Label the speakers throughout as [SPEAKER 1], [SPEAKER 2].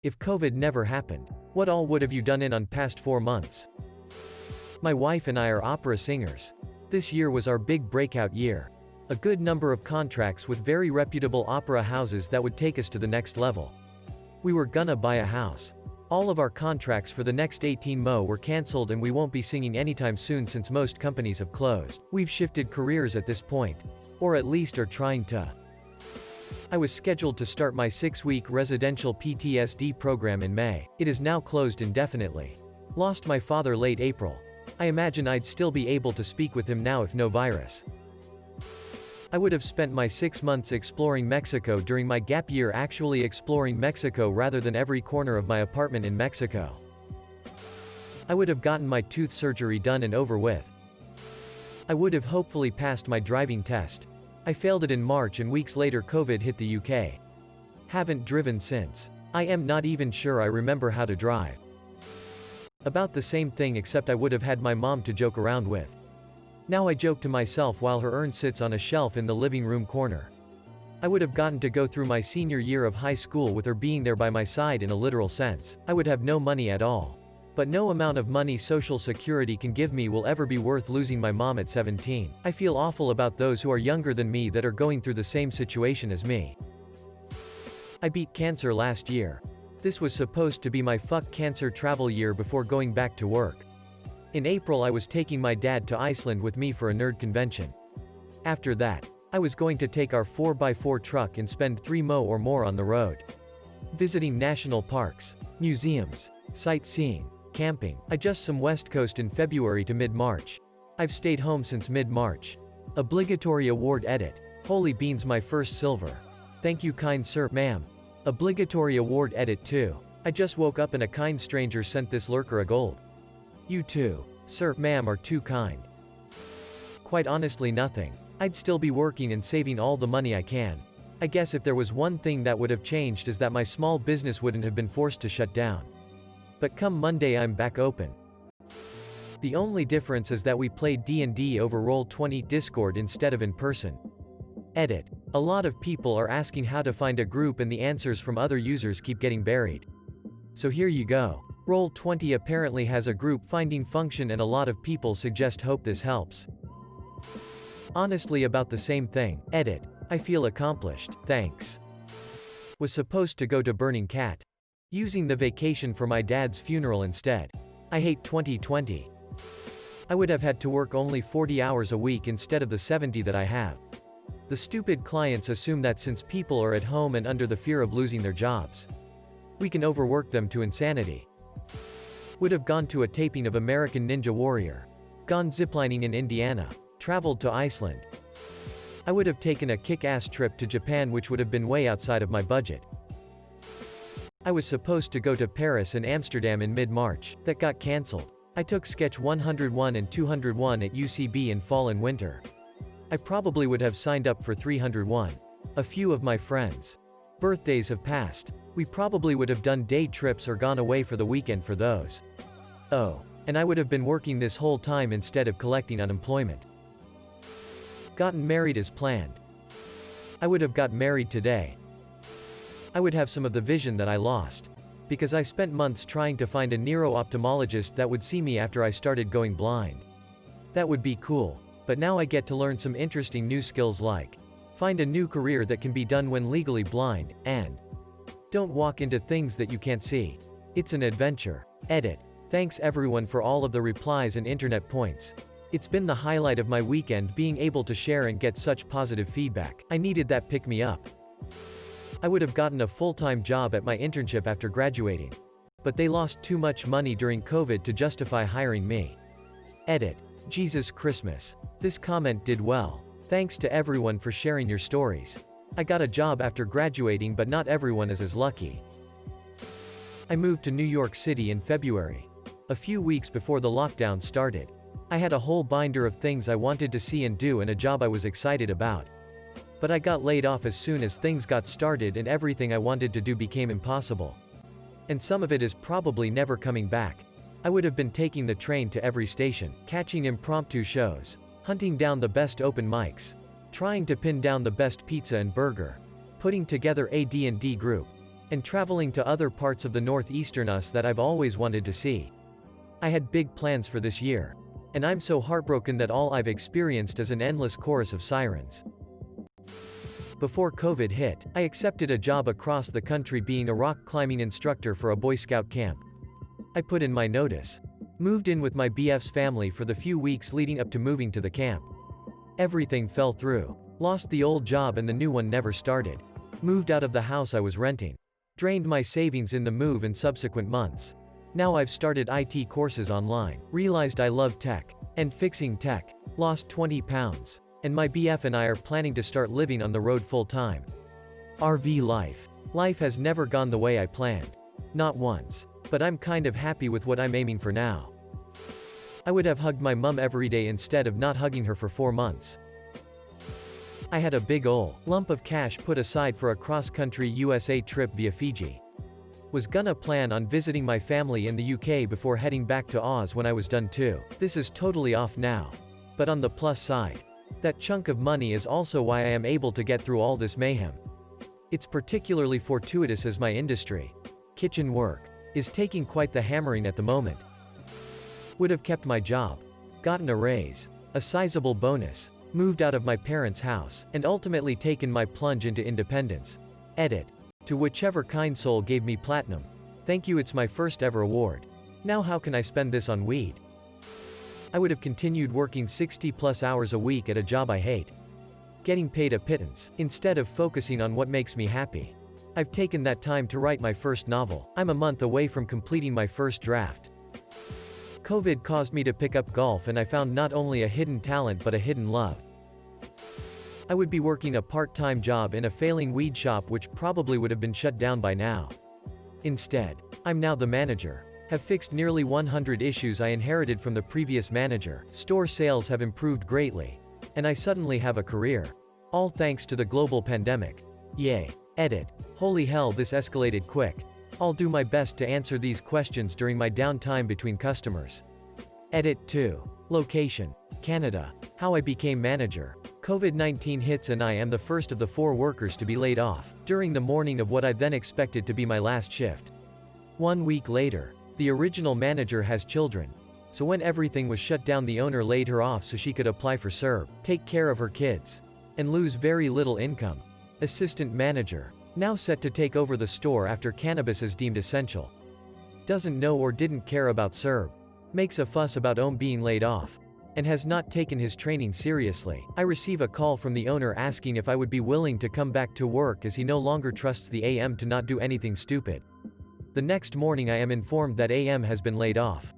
[SPEAKER 1] If COVID never happened, what all would have you done in on past 4 months? My wife and I are opera singers. This year was our big breakout year. A good number of contracts with very reputable opera houses that would take us to the next level. We were gonna buy a house. All of our contracts for the next 18 months were cancelled and we won't be singing anytime soon since most companies have closed. We've shifted careers at this point. Or at least are trying to. I was scheduled to start my 6-week residential PTSD program in May. It is now closed indefinitely. Lost my father late April. I imagine I'd still be able to speak with him now if no virus. I would have spent my 6 months exploring Mexico during my gap year actually exploring Mexico rather than every corner of my apartment in Mexico. I would have gotten my tooth surgery done and over with. I would have hopefully passed my driving test. I failed it in March and weeks later COVID hit the UK. Haven't driven since. I am not even sure I remember how to drive. About the same thing except I would have had my mom to joke around with. Now I joke to myself while her urn sits on a shelf in the living room corner. I would have gotten to go through my senior year of high school with her being there by my side in a literal sense. I would have no money at all. But no amount of money Social Security can give me will ever be worth losing my mom at 17. I feel awful about those who are younger than me that are going through the same situation as me. I beat cancer last year. This was supposed to be my fuck cancer travel year before going back to work. In April I was taking my dad to Iceland with me for a nerd convention. After that, I was going to take our 4x4 truck and spend 3 months or more on the road. Visiting national parks, museums, sightseeing, camping. I just some West Coast in February to mid-March. I've stayed home since mid-March. Obligatory award edit. Holy beans, my first silver. Thank you kind sir, ma'am. Obligatory award edit too. I just woke up and a kind stranger sent this lurker a gold. You too, sir, ma'am are too kind. Quite honestly nothing. I'd still be working and saving all the money I can. I guess if there was one thing that would have changed is that my small business wouldn't have been forced to shut down. But come Monday I'm back open. The only difference is that we played D&D over Roll20 Discord instead of in person. Edit. A lot of people are asking how to find a group and the answers from other users keep getting buried. So here you go. Roll20 apparently has a group finding function and a lot of people suggest hope this helps. Honestly about the same thing. Edit. I feel accomplished, thanks. Was supposed to go to Burning Cat. Using the vacation for my dad's funeral instead. I hate 2020. I would have had to work only 40 hours a week instead of the 70 that I have. The stupid clients assume that since people are at home and under the fear of losing their jobs, we can overwork them to insanity. Would have gone to a taping of American Ninja Warrior. Gone ziplining in Indiana. Traveled to Iceland. I would have taken a kick-ass trip to Japan which would have been way outside of my budget. I was supposed to go to Paris and Amsterdam in mid-March. That got cancelled. I took Sketch 101 and 201 at UCB in fall and winter. I probably would have signed up for 301. A few of my friends' birthdays have passed. We probably would have done day trips or gone away for the weekend for those. Oh, and I would have been working this whole time instead of collecting unemployment. Gotten married as planned. I would have got married today. I would have some of the vision that I lost. Because I spent months trying to find a neuro-ophthalmologist that would see me after I started going blind. That would be cool. But now I get to learn some interesting new skills like find a new career that can be done when legally blind, and don't walk into things that you can't see. It's an adventure. Edit. Thanks everyone for all of the replies and internet points. It's been the highlight of my weekend being able to share and get such positive feedback. I needed that pick-me-up. I would have gotten a full-time job at my internship after graduating. But they lost too much money during COVID to justify hiring me. Edit. Jesus Christmas. This comment did well. Thanks to everyone for sharing your stories. I got a job after graduating but not everyone is as lucky. I moved to New York City in February. A few weeks before the lockdown started. I had a whole binder of things I wanted to see and do and a job I was excited about. But I got laid off as soon as things got started and everything I wanted to do became impossible. And some of it is probably never coming back. I would have been taking the train to every station, catching impromptu shows, hunting down the best open mics, trying to pin down the best pizza and burger, putting together a D&D group. and traveling to other parts of the northeastern US that I've always wanted to see. I had big plans for this year. And I'm so heartbroken that all I've experienced is an endless chorus of sirens. Before COVID hit, I accepted a job across the country being a rock climbing instructor for a Boy Scout camp. I put in my notice. Moved in with my BF's family for the few weeks leading up to moving to the camp. Everything fell through. Lost the old job and the new one never started. Moved out of the house I was renting. Drained my savings in the move and subsequent months. Now I've started IT courses online. Realized I love tech. And fixing tech. Lost 20 pounds. And my BF and I are planning to start living on the road full time. RV life. Life has never gone the way I planned. Not once. But I'm kind of happy with what I'm aiming for now. I would have hugged my mum every day instead of not hugging her for 4 months. I had a big ol' lump of cash put aside for a cross-country USA trip via Fiji. Was gonna plan on visiting my family in the UK before heading back to Oz when I was done too. This is totally off now. But on the plus side, that chunk of money is also why I am able to get through all this mayhem. It's particularly fortuitous as my industry, kitchen work, is taking quite the hammering at the moment. Would have kept my job, gotten a raise, a sizable bonus, moved out of my parents' house, and ultimately taken my plunge into independence. Edit. To whichever kind soul gave me platinum. Thank you, it's my first ever award. Now how can I spend this on weed? I would have continued working 60+ hours a week at a job I hate. Getting paid a pittance, instead of focusing on what makes me happy. I've taken that time to write my first novel. I'm a month away from completing my first draft. COVID caused me to pick up golf and I found not only a hidden talent but a hidden love. I would be working a part-time job in a failing weed shop which probably would have been shut down by now. Instead, I'm now the manager. Have fixed nearly 100 issues I inherited from the previous manager. Store sales have improved greatly. And I suddenly have a career. All thanks to the global pandemic. Yay. Edit. Holy hell, this escalated quick. I'll do my best to answer these questions during my downtime between customers. Edit 2. Location. Canada. How I became manager. COVID-19 hits and I am the first of the 4 workers to be laid off, during the morning of what I then expected to be my last shift. 1 week later, the original manager has children. So when everything was shut down, the owner laid her off so she could apply for CERB, take care of her kids, and lose very little income. Assistant manager. Now set to take over the store after cannabis is deemed essential. Doesn't know or didn't care about CERB. Makes a fuss about being laid off. And has not taken his training seriously. I receive a call from the owner asking if I would be willing to come back to work as he no longer trusts the AM to not do anything stupid. The next morning I am informed that AM has been laid off.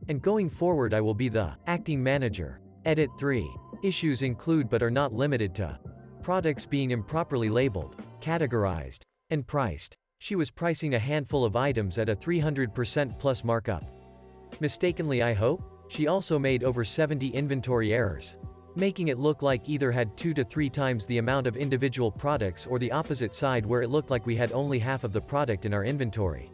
[SPEAKER 1] And going forward I will be the acting manager. Edit 3. Issues include but are not limited to products being improperly labeled, categorized, and priced. She was pricing a handful of items at a 300% plus markup. Mistakenly, I hope? She also made over 70 inventory errors, making it look like either had 2 to 3 times the amount of individual products or the opposite side where it looked like we had only half of the product in our inventory.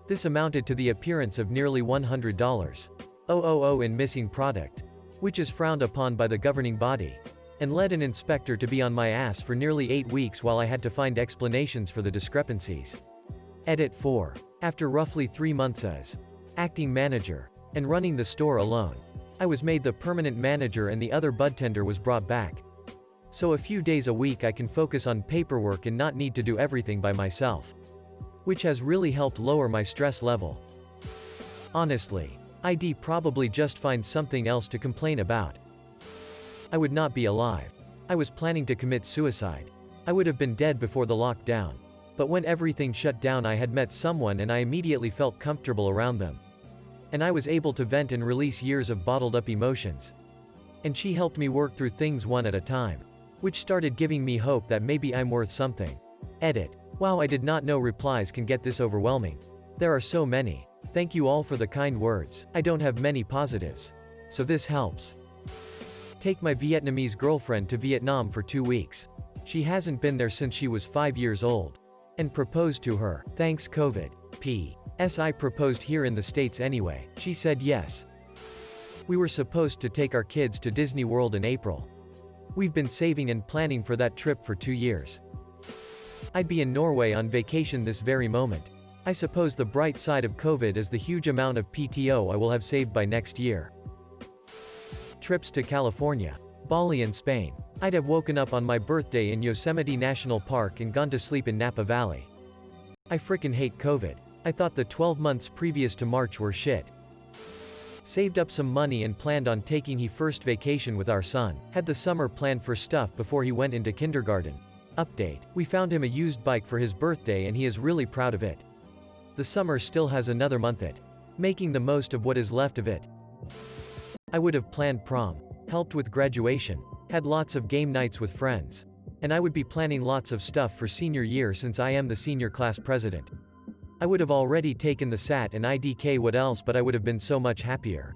[SPEAKER 1] This amounted to the appearance of nearly $100,000 in missing product, which is frowned upon by the governing body, and led an inspector to be on my ass for nearly 8 weeks while I had to find explanations for the discrepancies. Edit 4. After roughly 3 months as acting manager, and running the store alone, I was made the permanent manager and the other budtender was brought back. So a few days a week I can focus on paperwork and not need to do everything by myself. Which has really helped lower my stress level. Honestly, I'd probably just find something else to complain about. I would not be alive. I was planning to commit suicide. I would have been dead before the lockdown. But when everything shut down I had met someone and I immediately felt comfortable around them. And I was able to vent and release years of bottled up emotions. And she helped me work through things one at a time. Which started giving me hope that maybe I'm worth something. Edit. Wow, I did not know replies can get this overwhelming. There are so many. Thank you all for the kind words. I don't have many positives. So this helps. Take my Vietnamese girlfriend to Vietnam for 2 weeks. She hasn't been there since she was 5 years old. And proposed to her. Thanks COVID. P.S. I proposed here in the States anyway. She said yes. We were supposed to take our kids to Disney World in April. We've been saving and planning for that trip for 2 years. I'd be in Norway on vacation this very moment. I suppose the bright side of COVID is the huge amount of PTO I will have saved by next year. Trips to California, Bali and Spain. I'd have woken up on my birthday in Yosemite National Park and gone to sleep in Napa Valley. I frickin' hate COVID. I thought the 12 months previous to March were shit. Saved up some money and planned on taking his first vacation with our son. Had the summer planned for stuff before he went into kindergarten. Update. We found him a used bike for his birthday and he is really proud of it. The summer still has another month it. Making the most of what is left of it. I would have planned prom, helped with graduation, had lots of game nights with friends. And I would be planning lots of stuff for senior year since I am the senior class president. I would have already taken the SAT and IDK what else, but I would have been so much happier.